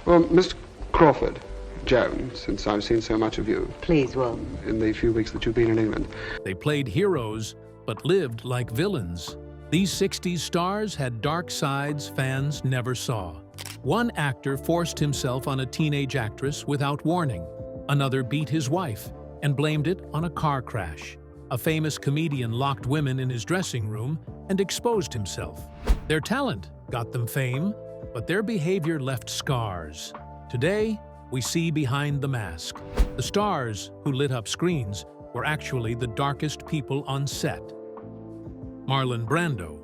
Well, Miss Crawford, Joan, since I've seen so much of you. Please, Will. In the few weeks that you've been in England. They played heroes, but lived like villains. These 60s stars had dark sides fans never saw. One actor forced himself on a teenage actress without warning. Another beat his wife and blamed it on a car crash. A famous comedian locked women in his dressing room and exposed himself. Their talent got them fame, but their behavior left scars. Today, we see behind the mask. The stars who lit up screens were actually the darkest people on set. Marlon Brando.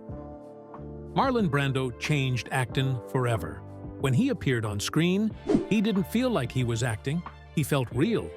Marlon Brando changed acting forever. When he appeared on screen, he didn't feel like he was acting, he felt real.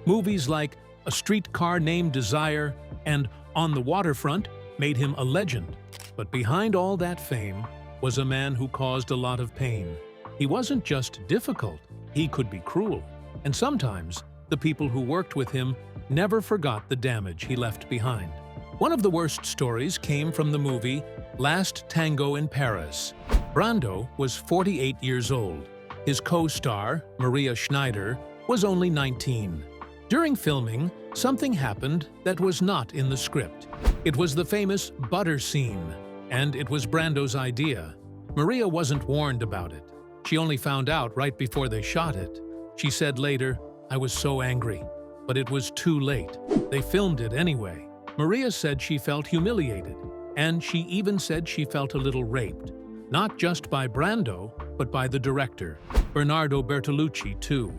Movies like A Streetcar Named Desire and On the Waterfront made him a legend. But behind all that fame was a man who caused a lot of pain. He wasn't just difficult, he could be cruel. And sometimes, the people who worked with him never forgot the damage he left behind. One of the worst stories came from the movie Last Tango in Paris. Brando was 48 years old. His co-star, Maria Schneider, was only 19. During filming, something happened that was not in the script. It was the famous butter scene, and it was Brando's idea. Maria wasn't warned about it. She only found out right before they shot it. She said later, "I was so angry, but it was too late. They filmed it anyway." Maria said she felt humiliated, and she even said she felt a little raped. Not just by Brando, but by the director, Bernardo Bertolucci, too.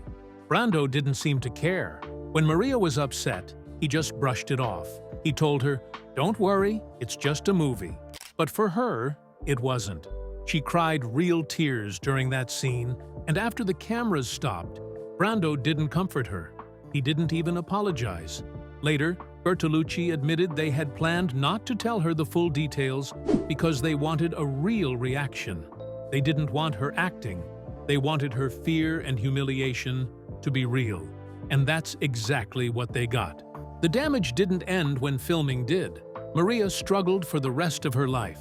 Brando didn't seem to care. When Maria was upset, he just brushed it off. He told her, "Don't worry, it's just a movie." But for her, it wasn't. She cried real tears during that scene, and after the cameras stopped, Brando didn't comfort her. He didn't even apologize. Later, Bertolucci admitted they had planned not to tell her the full details because they wanted a real reaction. They didn't want her acting. They wanted her fear and humiliation to be real. And that's exactly what they got. The damage didn't end when filming did. Maria struggled for the rest of her life.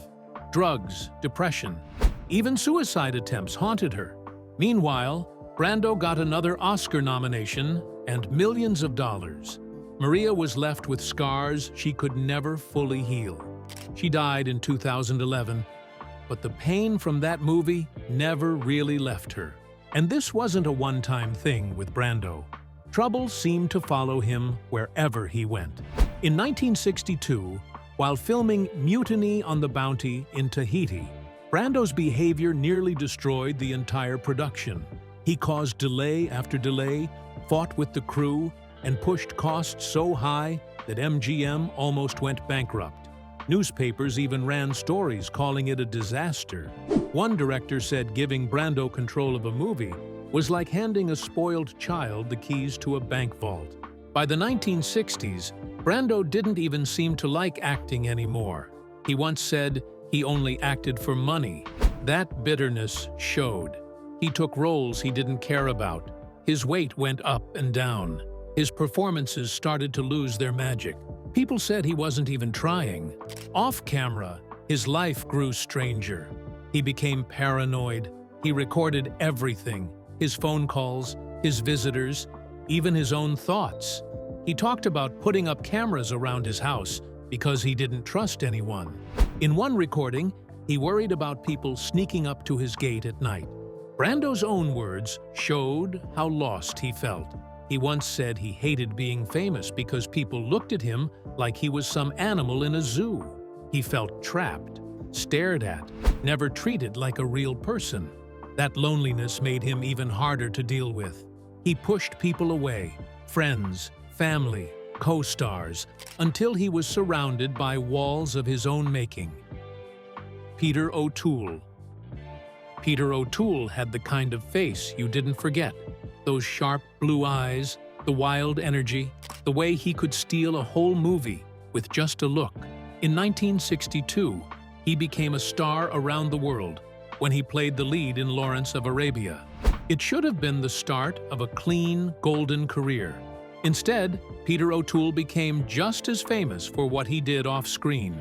Drugs, depression, even suicide attempts haunted her. Meanwhile, Brando got another Oscar nomination and millions of dollars. Maria was left with scars she could never fully heal. She died in 2011, but the pain from that movie never really left her. And this wasn't a one-time thing with Brando. Trouble seemed to follow him wherever he went. In 1962, while filming Mutiny on the Bounty in Tahiti, Brando's behavior nearly destroyed the entire production. He caused delay after delay, fought with the crew, and pushed costs so high that MGM almost went bankrupt. Newspapers even ran stories calling it a disaster. One director said giving Brando control of a movie was like handing a spoiled child the keys to a bank vault. By the 1960s, Brando didn't even seem to like acting anymore. He once said he only acted for money. That bitterness showed. He took roles he didn't care about. His weight went up and down. His performances started to lose their magic. People said he wasn't even trying. Off camera, his life grew stranger. He became paranoid. He recorded everything, his phone calls, his visitors, even his own thoughts. He talked about putting up cameras around his house because he didn't trust anyone. In one recording, he worried about people sneaking up to his gate at night. Brando's own words showed how lost he felt. He once said he hated being famous because people looked at him like he was some animal in a zoo. He felt trapped, stared at, never treated like a real person. That loneliness made him even harder to deal with. He pushed people away, friends, family, co-stars, until he was surrounded by walls of his own making. Peter O'Toole. Peter O'Toole had the kind of face you didn't forget. Those sharp blue eyes, the wild energy, the way he could steal a whole movie with just a look. In 1962, he became a star around the world when he played the lead in Lawrence of Arabia. It should have been the start of a clean, golden career. Instead, Peter O'Toole became just as famous for what he did off-screen.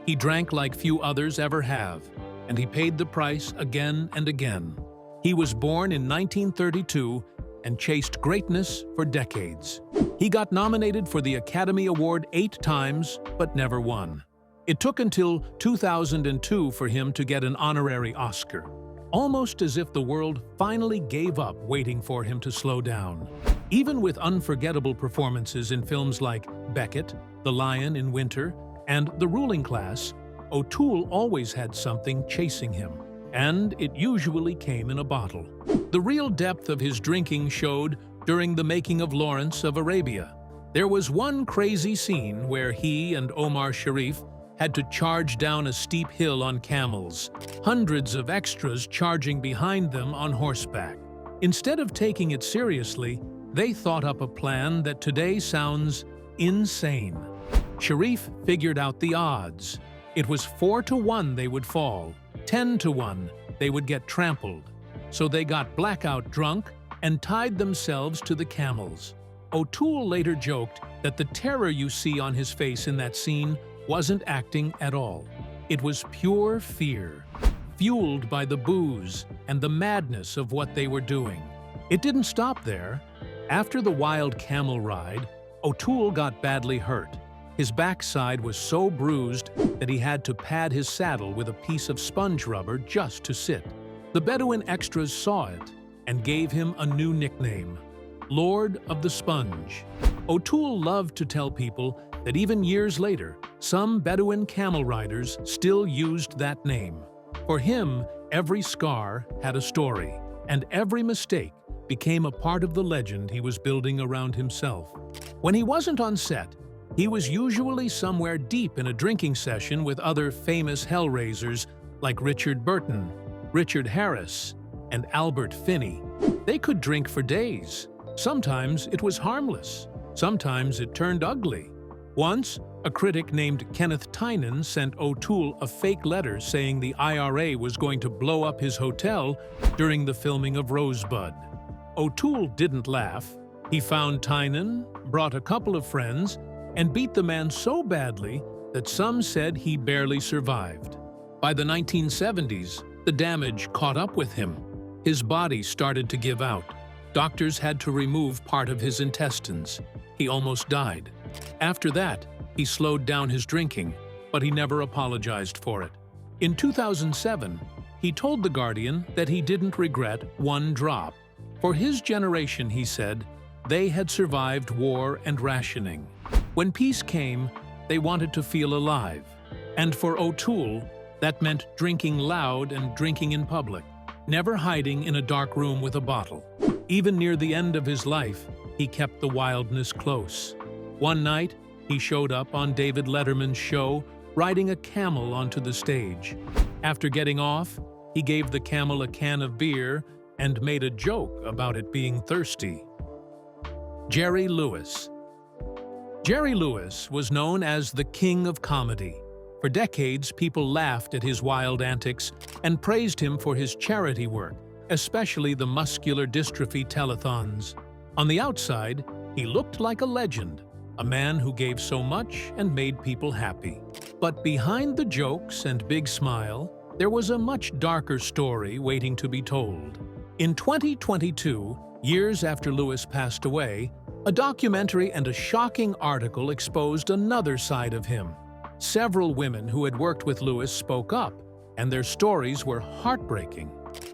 He drank like few others ever have, and he paid the price again and again. He was born in 1932 and chased greatness for decades. He got nominated for the Academy Award 8 times, but never won. It took until 2002 for him to get an honorary Oscar, almost as if the world finally gave up waiting for him to slow down. Even with unforgettable performances in films like Beckett, The Lion in Winter, and The Ruling Class, O'Toole always had something chasing him, and it usually came in a bottle. The real depth of his drinking showed during the making of Lawrence of Arabia. There was one crazy scene where he and Omar Sharif had to charge down a steep hill on camels, hundreds of extras charging behind them on horseback. Instead of taking it seriously, they thought up a plan that today sounds insane. Sharif figured out the odds. It was 4 to 1 they would fall, 10 to 1 they would get trampled. So they got blackout drunk and tied themselves to the camels. O'Toole later joked that the terror you see on his face in that scene wasn't acting at all. It was pure fear, fueled by the booze and the madness of what they were doing. It didn't stop there. After the wild camel ride, O'Toole got badly hurt. His backside was so bruised that he had to pad his saddle with a piece of sponge rubber just to sit. The Bedouin extras saw it and gave him a new nickname, Lord of the Sponge. O'Toole loved to tell people that even years later, some Bedouin camel riders still used that name. For him, every scar had a story, and every mistake became a part of the legend he was building around himself. When he wasn't on set, he was usually somewhere deep in a drinking session with other famous hellraisers like Richard Burton, Richard Harris, and Albert Finney. They could drink for days. Sometimes it was harmless. Sometimes it turned ugly. Once, a critic named Kenneth Tynan sent O'Toole a fake letter saying the IRA was going to blow up his hotel during the filming of Rosebud. O'Toole didn't laugh. He found Tynan, brought a couple of friends, and beat the man so badly that some said he barely survived. By the 1970s, the damage caught up with him. His body started to give out. Doctors had to remove part of his intestines. He almost died. After that, he slowed down his drinking, but he never apologized for it. In 2007, he told The Guardian that he didn't regret one drop. For his generation, he said, they had survived war and rationing. When peace came, they wanted to feel alive. And for O'Toole, that meant drinking loud and drinking in public, never hiding in a dark room with a bottle. Even near the end of his life, he kept the wildness close. One night, he showed up on David Letterman's show, riding a camel onto the stage. After getting off, he gave the camel a can of beer and made a joke about it being thirsty. Jerry Lewis. Jerry Lewis was known as the King of Comedy. For decades, people laughed at his wild antics and praised him for his charity work, especially the muscular dystrophy telethons. On the outside, he looked like a legend, a man who gave so much and made people happy. But behind the jokes and big smile, there was a much darker story waiting to be told. In 2022, years after Lewis passed away, a documentary and a shocking article exposed another side of him. Several women who had worked with Lewis spoke up, and their stories were heartbreaking.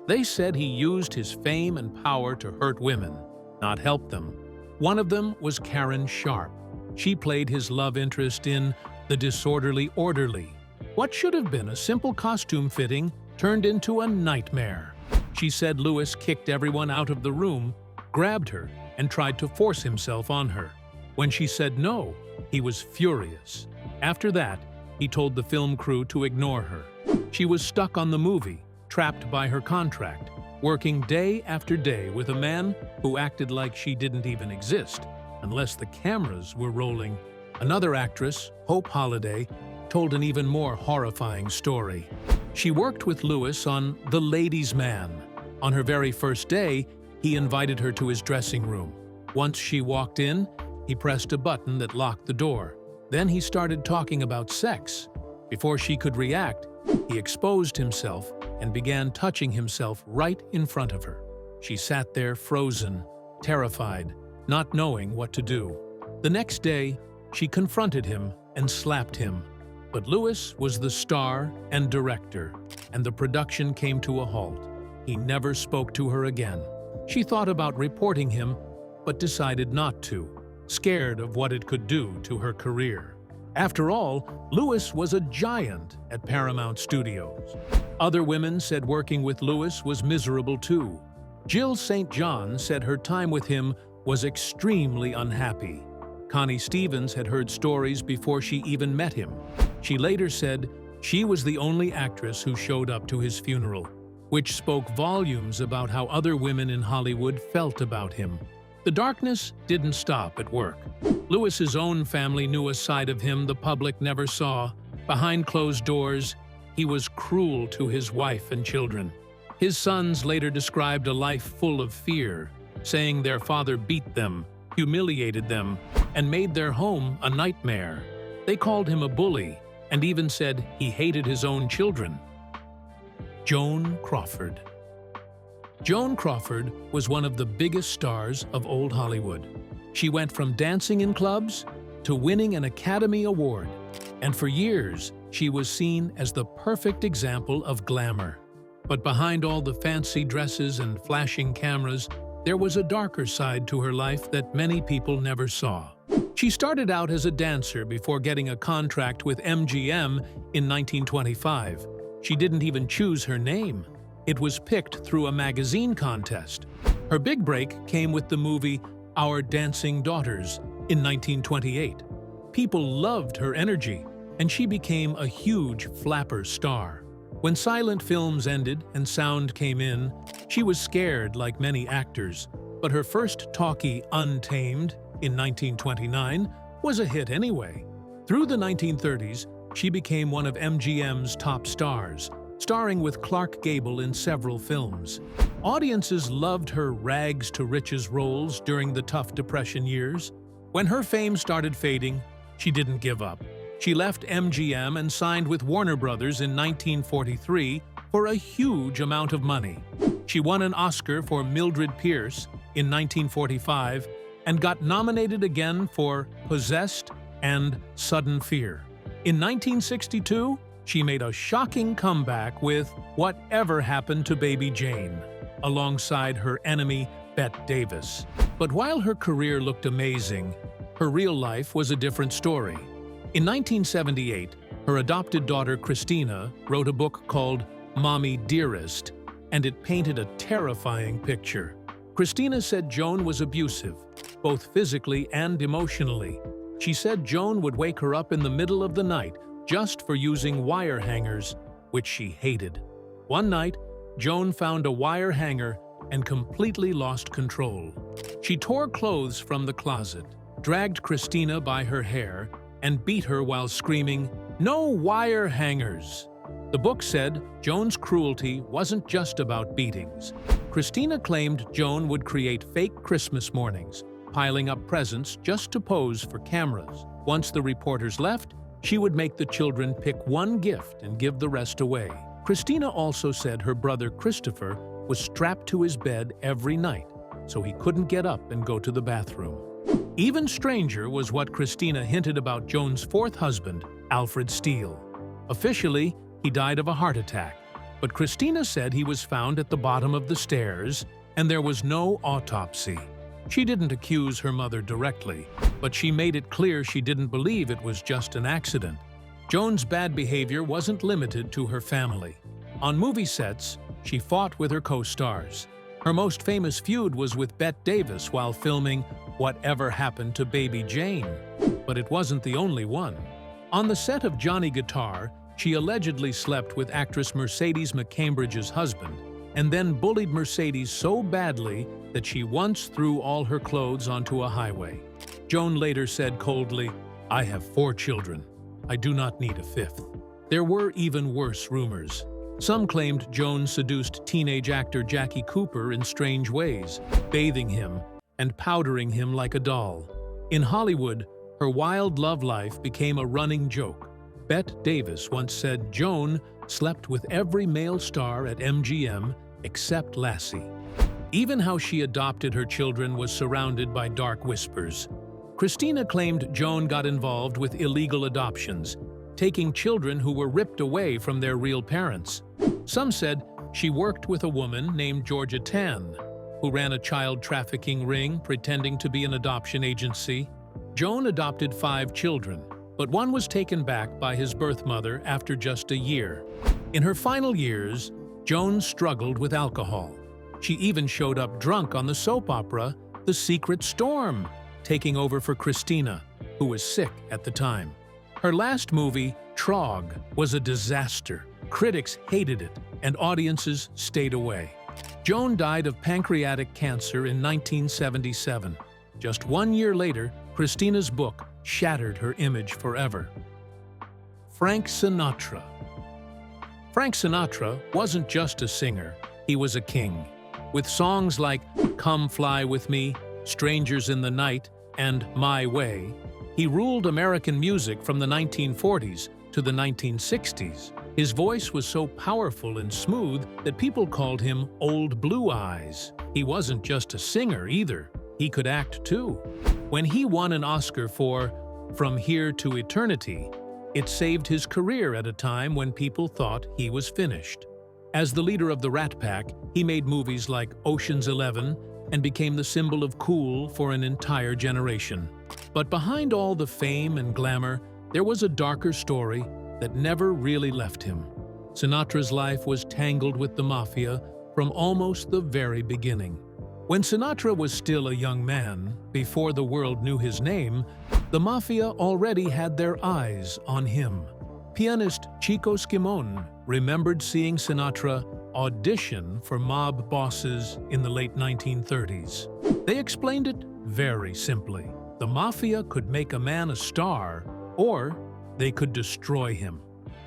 They said he used his fame and power to hurt women, not help them. One of them was Karen Sharp. She played his love interest in The Disorderly Orderly. What should have been a simple costume fitting turned into a nightmare. She said Lewis kicked everyone out of the room, grabbed her, and tried to force himself on her. When she said no, he was furious. After that, he told the film crew to ignore her. She was stuck on the movie, trapped by her contract, working day after day with a man who acted like she didn't even exist, unless the cameras were rolling. Another actress, Hope Holliday, told an even more horrifying story. She worked with Lewis on The Ladies' Man. On her very first day, he invited her to his dressing room. Once she walked in, he pressed a button that locked the door. Then he started talking about sex. Before she could react, he exposed himself and began touching himself right in front of her. She sat there frozen, terrified, not knowing what to do. The next day, she confronted him and slapped him. But Lewis was the star and director, and the production came to a halt. He never spoke to her again. She thought about reporting him, but decided not to, scared of what it could do to her career. After all, Lewis was a giant at Paramount Studios. Other women said working with Lewis was miserable too. Jill St. John said her time with him was extremely unhappy. Connie Stevens had heard stories before she even met him. She later said she was the only actress who showed up to his funeral, which spoke volumes about how other women in Hollywood felt about him. The darkness didn't stop at work. Lewis's own family knew a side of him the public never saw. Behind closed doors, he was cruel to his wife and children. His sons later described a life full of fear, saying their father beat them, humiliated them, and made their home a nightmare. They called him a bully and even said he hated his own children. Joan Crawford. Joan Crawford was one of the biggest stars of old Hollywood. She went from dancing in clubs to winning an Academy Award, and for years she was seen as the perfect example of glamour. But behind all the fancy dresses and flashing cameras, there was a darker side to her life that many people never saw. She started out as a dancer before getting a contract with MGM in 1925. She didn't even choose her name. It was picked through a magazine contest. Her big break came with the movie Our Dancing Daughters in 1928. People loved her energy, and she became a huge flapper star. When silent films ended and sound came in, she was scared like many actors, but her first talkie, Untamed, in 1929, was a hit anyway. Through the 1930s, she became one of MGM's top stars, starring with Clark Gable in several films. Audiences loved her rags-to-riches roles during the tough Depression years. When her fame started fading, she didn't give up. She left MGM and signed with Warner Brothers in 1943 for a huge amount of money. She won an Oscar for Mildred Pierce in 1945 and got nominated again for Possessed and Sudden Fear. In 1962, she made a shocking comeback with Whatever Happened to Baby Jane, alongside her enemy, Bette Davis. But while her career looked amazing, her real life was a different story. In 1978, her adopted daughter Christina wrote a book called Mommy Dearest, and it painted a terrifying picture. Christina said Joan was abusive, both physically and emotionally. She said Joan would wake her up in the middle of the night just for using wire hangers, which she hated. One night, Joan found a wire hanger and completely lost control. She tore clothes from the closet, dragged Christina by her hair, and beat her while screaming, "No wire hangers!" The book said Joan's cruelty wasn't just about beatings. Christina claimed Joan would create fake Christmas mornings, piling up presents just to pose for cameras. Once the reporters left, she would make the children pick one gift and give the rest away. Christina also said her brother Christopher was strapped to his bed every night, so he couldn't get up and go to the bathroom. Even stranger was what Christina hinted about Joan's fourth husband, Alfred Steele. Officially, he died of a heart attack, but Christina said he was found at the bottom of the stairs and there was no autopsy. She didn't accuse her mother directly, but she made it clear she didn't believe it was just an accident. Joan's bad behavior wasn't limited to her family. On movie sets, she fought with her co-stars. Her most famous feud was with Bette Davis while filming Whatever Happened to Baby Jane. But it wasn't the only one. On the set of Johnny Guitar, she allegedly slept with actress Mercedes McCambridge's husband, and then bullied Mercedes so badly that she once threw all her clothes onto a highway. Joan later said coldly, "I have 4 children. I do not need a 5th." There were even worse rumors. Some claimed Joan seduced teenage actor Jackie Cooper in strange ways, bathing him and powdering him like a doll. In Hollywood, her wild love life became a running joke. Bette Davis once said Joan slept with every male star at MGM except Lassie. Even how she adopted her children was surrounded by dark whispers. Christina claimed Joan got involved with illegal adoptions, taking children who were ripped away from their real parents. Some said she worked with a woman named Georgia Tan, who ran a child trafficking ring pretending to be an adoption agency. Joan adopted 5 children, but one was taken back by his birth mother after just a year. In her final years, Joan struggled with alcohol. She even showed up drunk on the soap opera The Secret Storm, taking over for Christina, who was sick at the time. Her last movie, Trog, was a disaster. Critics hated it, and audiences stayed away. Joan died of pancreatic cancer in 1977. Just 1 year later, Christina's book shattered her image forever. Frank Sinatra. Frank Sinatra wasn't just a singer, he was a king. With songs like Come Fly With Me, Strangers in the Night, and My Way, he ruled American music from the 1940s to the 1960s. His voice was so powerful and smooth that people called him Old Blue Eyes. He wasn't just a singer either, he could act too. When he won an Oscar for From Here to Eternity, it saved his career at a time when people thought he was finished. As the leader of the Rat Pack, he made movies like Ocean's 11 and became the symbol of cool for an entire generation. But behind all the fame and glamour, there was a darker story that never really left him. Sinatra's life was tangled with the mafia from almost the very beginning. When Sinatra was still a young man, before the world knew his name, the mafia already had their eyes on him. Pianist Chico Sciamon remembered seeing Sinatra audition for mob bosses in the late 1930s. They explained it very simply. The mafia could make a man a star, or they could destroy him.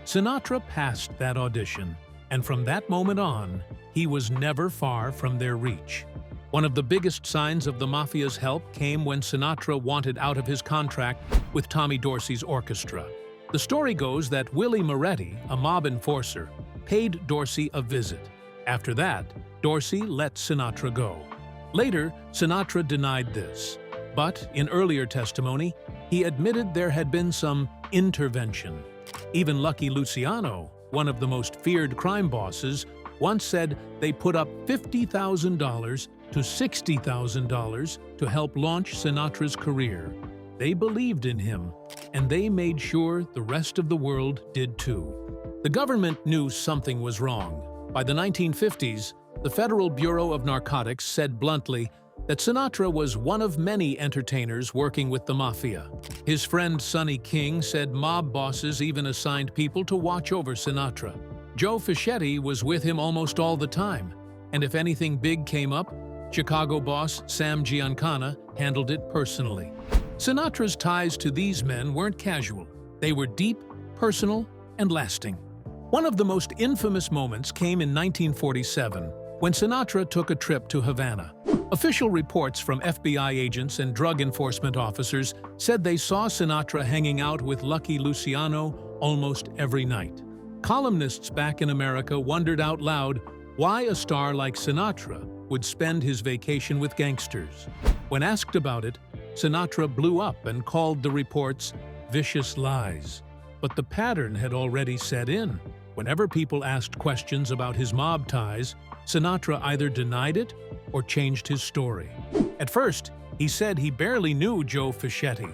Sinatra passed that audition, and from that moment on, he was never far from their reach. One of the biggest signs of the mafia's help came when Sinatra wanted out of his contract with Tommy Dorsey's orchestra. The story goes that Willie Moretti, a mob enforcer, paid Dorsey a visit. After that, Dorsey let Sinatra go. Later, Sinatra denied this, but in earlier testimony, he admitted there had been some intervention. Even Lucky Luciano, one of the most feared crime bosses, once said they put up $50,000 to $60,000 to help launch Sinatra's career. They believed in him, and they made sure the rest of the world did too. The government knew something was wrong. By the 1950s, the Federal Bureau of Narcotics said bluntly that Sinatra was one of many entertainers working with the mafia. His friend Sonny King said mob bosses even assigned people to watch over Sinatra. Joe Fischetti was with him almost all the time, and if anything big came up, Chicago boss Sam Giancana handled it personally. Sinatra's ties to these men weren't casual. They were deep, personal, and lasting. One of the most infamous moments came in 1947, when Sinatra took a trip to Havana. Official reports from FBI agents and drug enforcement officers said they saw Sinatra hanging out with Lucky Luciano almost every night. Columnists back in America wondered out loud why a star like Sinatra would spend his vacation with gangsters. When asked about it, Sinatra blew up and called the reports vicious lies. But the pattern had already set in. Whenever people asked questions about his mob ties, Sinatra either denied it or changed his story. At first, he said he barely knew Joe Fischetti.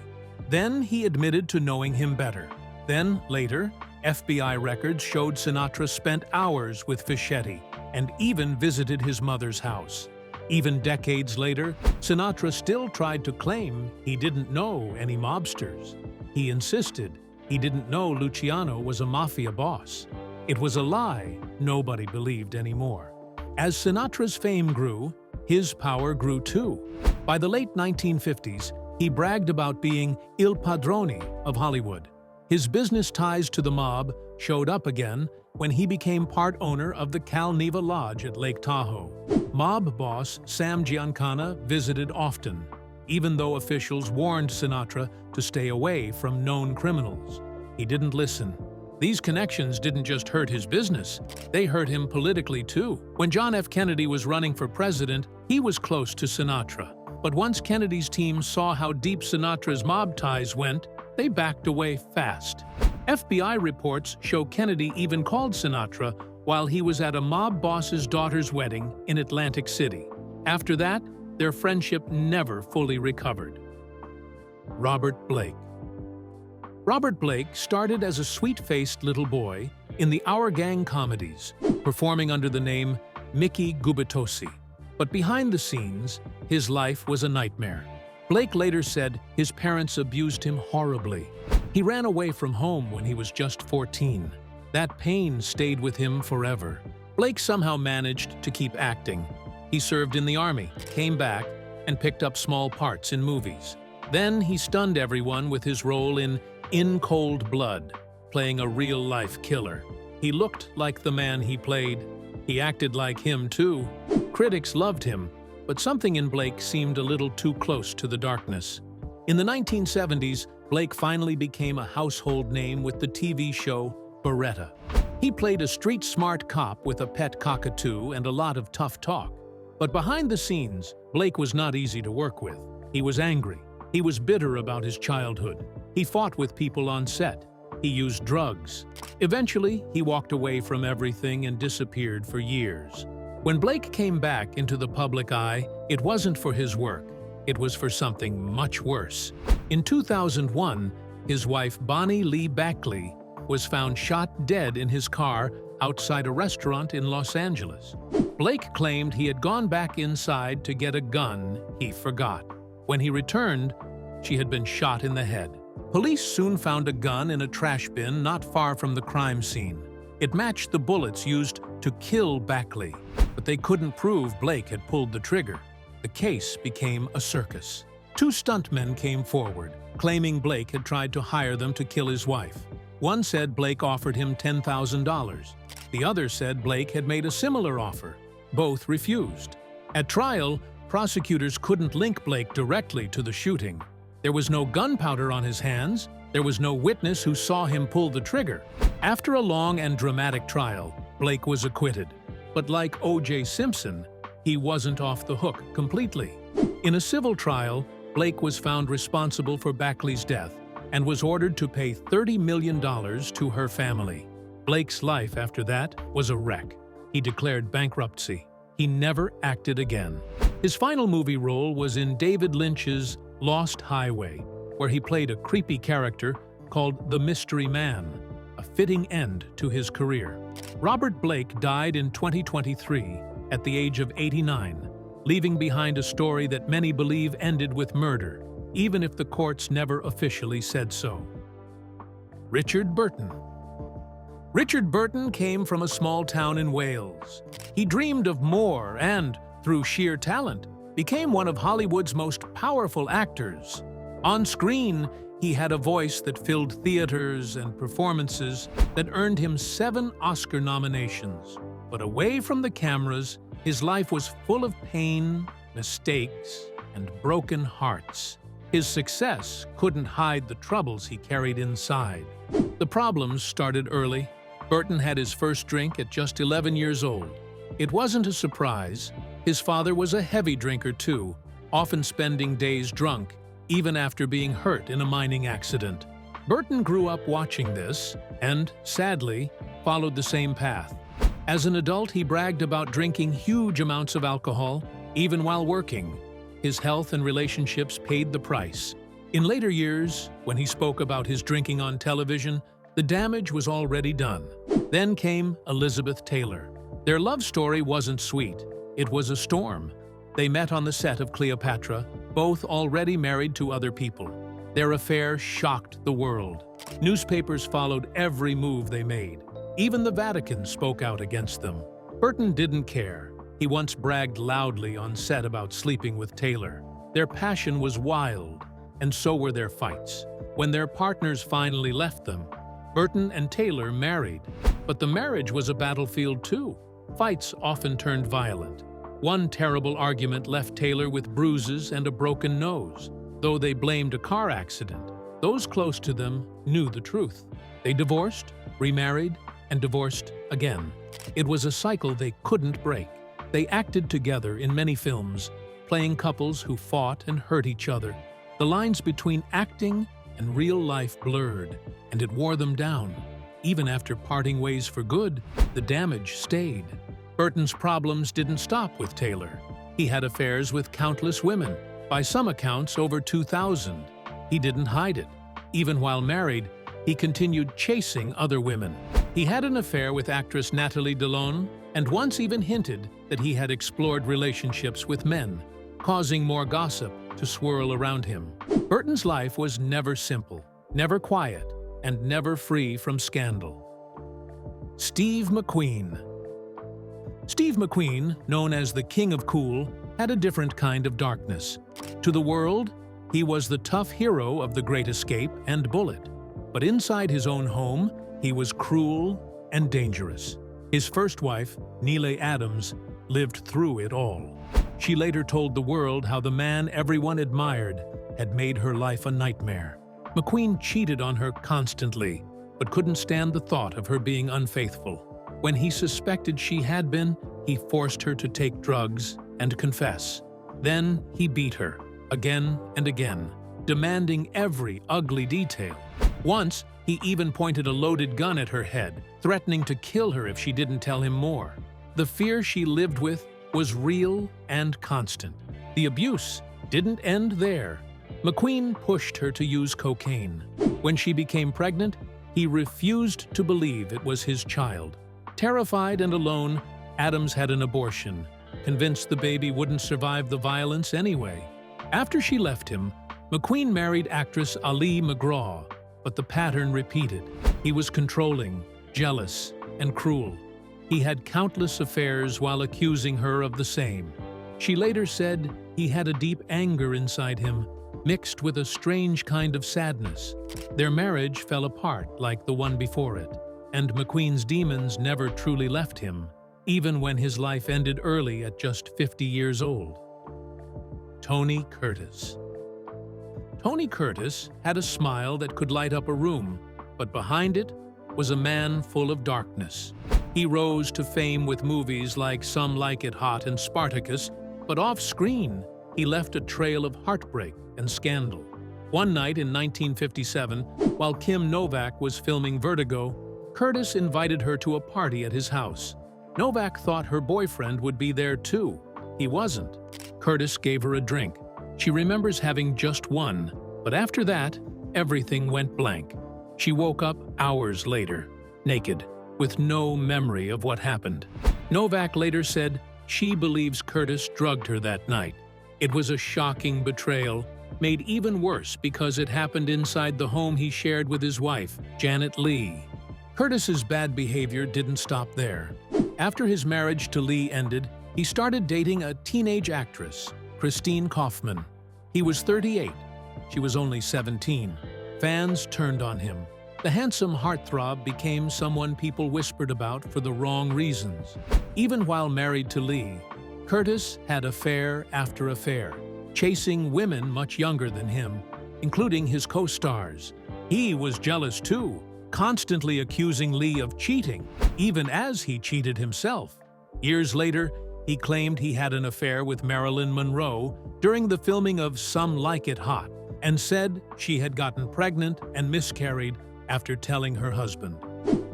Then he admitted to knowing him better. Then, later, FBI records showed Sinatra spent hours with Fischetti and even visited his mother's house. Even decades later, Sinatra still tried to claim he didn't know any mobsters. He insisted he didn't know Luciano was a mafia boss. It was a lie nobody believed anymore. As Sinatra's fame grew, his power grew too. By the late 1950s, he bragged about being Il Padrone of Hollywood. His business ties to the mob showed up again when he became part owner of the Cal Neva Lodge at Lake Tahoe. Mob boss Sam Giancana visited often, even though officials warned Sinatra to stay away from known criminals. He didn't listen. These connections didn't just hurt his business, they hurt him politically too. When John F. Kennedy was running for president, he was close to Sinatra. But once Kennedy's team saw how deep Sinatra's mob ties went, they backed away fast. FBI reports show Kennedy even called Sinatra while he was at a mob boss's daughter's wedding in Atlantic City. After that, their friendship never fully recovered. Robert Blake. Robert Blake started as a sweet-faced little boy in the Our Gang comedies, performing under the name Mickey Gubitosi. But behind the scenes, his life was a nightmare. Blake later said his parents abused him horribly. He ran away from home when he was just 14. That pain stayed with him forever. Blake somehow managed to keep acting. He served in the army, came back, and picked up small parts in movies. Then he stunned everyone with his role in Cold Blood, playing a real-life killer. He looked like the man he played. He acted like him, too. Critics loved him, but something in Blake seemed a little too close to the darkness. In the 1970s, Blake finally became a household name with the TV show Beretta. He played a street-smart cop with a pet cockatoo and a lot of tough talk. But behind the scenes, Blake was not easy to work with. He was angry. He was bitter about his childhood. He fought with people on set. He used drugs. Eventually, he walked away from everything and disappeared for years. When Blake came back into the public eye, it wasn't for his work. It was for something much worse. In 2001, his wife Bonnie Lee Backley was found shot dead in his car outside a restaurant in Los Angeles. Blake claimed he had gone back inside to get a gun he forgot. When he returned, she had been shot in the head. Police soon found a gun in a trash bin not far from the crime scene. It matched the bullets used to kill Backley, but they couldn't prove Blake had pulled the trigger. The case became a circus. Two stuntmen came forward, claiming Blake had tried to hire them to kill his wife. One said Blake offered him $10,000. The other said Blake had made a similar offer. Both refused. At trial, prosecutors couldn't link Blake directly to the shooting. There was no gunpowder on his hands. There was no witness who saw him pull the trigger. After a long and dramatic trial, Blake was acquitted. But like O.J. Simpson, he wasn't off the hook completely. In a civil trial, Blake was found responsible for Backley's death and was ordered to pay $30 million to her family. Blake's life after that was a wreck. He declared bankruptcy. He never acted again. His final movie role was in David Lynch's Lost Highway, where he played a creepy character called the Mystery Man, a fitting end to his career. Robert Blake died in 2023 at the age of 89, leaving behind a story that many believe ended with murder, even if the courts never officially said so. Richard Burton. Richard Burton came from a small town in Wales. He dreamed of more and, through sheer talent, became one of Hollywood's most powerful actors. On screen, he had a voice that filled theaters and performances that earned him 7 Oscar nominations. But away from the cameras, his life was full of pain, mistakes, and broken hearts. His success couldn't hide the troubles he carried inside. The problems started early. Burton had his first drink at just 11 years old. It wasn't a surprise. His father was a heavy drinker too, often spending days drunk, even after being hurt in a mining accident. Burton grew up watching this and, sadly, followed the same path. As an adult, he bragged about drinking huge amounts of alcohol, even while working. His health and relationships paid the price. In later years, when he spoke about his drinking on television, the damage was already done. Then came Elizabeth Taylor. Their love story wasn't sweet. It was a storm. They met on the set of Cleopatra, both already married to other people. Their affair shocked the world. Newspapers followed every move they made. Even the Vatican spoke out against them. Burton didn't care. He once bragged loudly on set about sleeping with Taylor. Their passion was wild, and so were their fights. When their partners finally left them, Burton and Taylor married. But the marriage was a battlefield too. Fights often turned violent. One terrible argument left Taylor with bruises and a broken nose. Though they blamed a car accident, those close to them knew the truth. They divorced, remarried, and divorced again. It was a cycle they couldn't break. They acted together in many films, playing couples who fought and hurt each other. The lines between acting and real life blurred, and it wore them down. Even after parting ways for good, the damage stayed. Burton's problems didn't stop with Taylor. He had affairs with countless women, by some accounts over 2,000. He didn't hide it. Even while married, he continued chasing other women. He had an affair with actress Nathalie Delon, and once even hinted that he had explored relationships with men, causing more gossip to swirl around him. Burton's life was never simple, never quiet, and never free from scandal. Steve McQueen. Steve McQueen, known as the King of Cool, had a different kind of darkness. To the world, he was the tough hero of The Great Escape and Bullet. But inside his own home, he was cruel and dangerous. His first wife, Neely Adams, lived through it all. She later told the world how the man everyone admired had made her life a nightmare. McQueen cheated on her constantly, but couldn't stand the thought of her being unfaithful. When he suspected she had been, he forced her to take drugs and confess. Then he beat her, again and again, demanding every ugly detail. Once, he even pointed a loaded gun at her head, threatening to kill her if she didn't tell him more. The fear she lived with was real and constant. The abuse didn't end there. McQueen pushed her to use cocaine. When she became pregnant, he refused to believe it was his child. Terrified and alone, Adams had an abortion, convinced the baby wouldn't survive the violence anyway. After she left him, McQueen married actress Ali McGraw, but the pattern repeated. He was controlling, jealous, and cruel. He had countless affairs while accusing her of the same. She later said he had a deep anger inside him, mixed with a strange kind of sadness. Their marriage fell apart like the one before it, and McQueen's demons never truly left him, even when his life ended early at just 50 years old. Tony Curtis. Tony Curtis had a smile that could light up a room, but behind it was a man full of darkness. He rose to fame with movies like Some Like It Hot and Spartacus, but off-screen, he left a trail of heartbreak and scandal. One night in 1957, while Kim Novak was filming Vertigo, Curtis invited her to a party at his house. Novak thought her boyfriend would be there too. He wasn't. Curtis gave her a drink. She remembers having just one, but after that, everything went blank. She woke up hours later, naked, with no memory of what happened. Novak later said she believes Curtis drugged her that night. It was a shocking betrayal, made even worse because it happened inside the home he shared with his wife, Janet Leigh. Curtis's bad behavior didn't stop there. After his marriage to Leigh ended, he started dating a teenage actress, Christine Kaufman. He was 38. She was only 17. Fans turned on him. The handsome heartthrob became someone people whispered about for the wrong reasons. Even while married to Leigh, Curtis had affair after affair, chasing women much younger than him, including his co-stars. He was jealous too, constantly accusing Leigh of cheating, even as he cheated himself. Years later, he claimed he had an affair with Marilyn Monroe during the filming of Some Like It Hot, and said she had gotten pregnant and miscarried after telling her husband.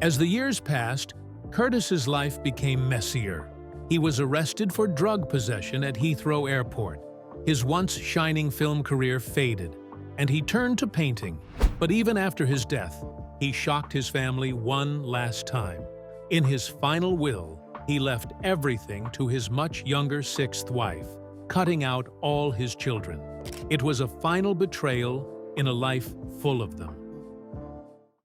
As the years passed, Curtis's life became messier. He was arrested for drug possession at Heathrow Airport. His once shining film career faded, and he turned to painting. But even after his death, he shocked his family one last time. In his final will, he left everything to his much younger sixth wife, cutting out all his children. It was a final betrayal in a life full of them.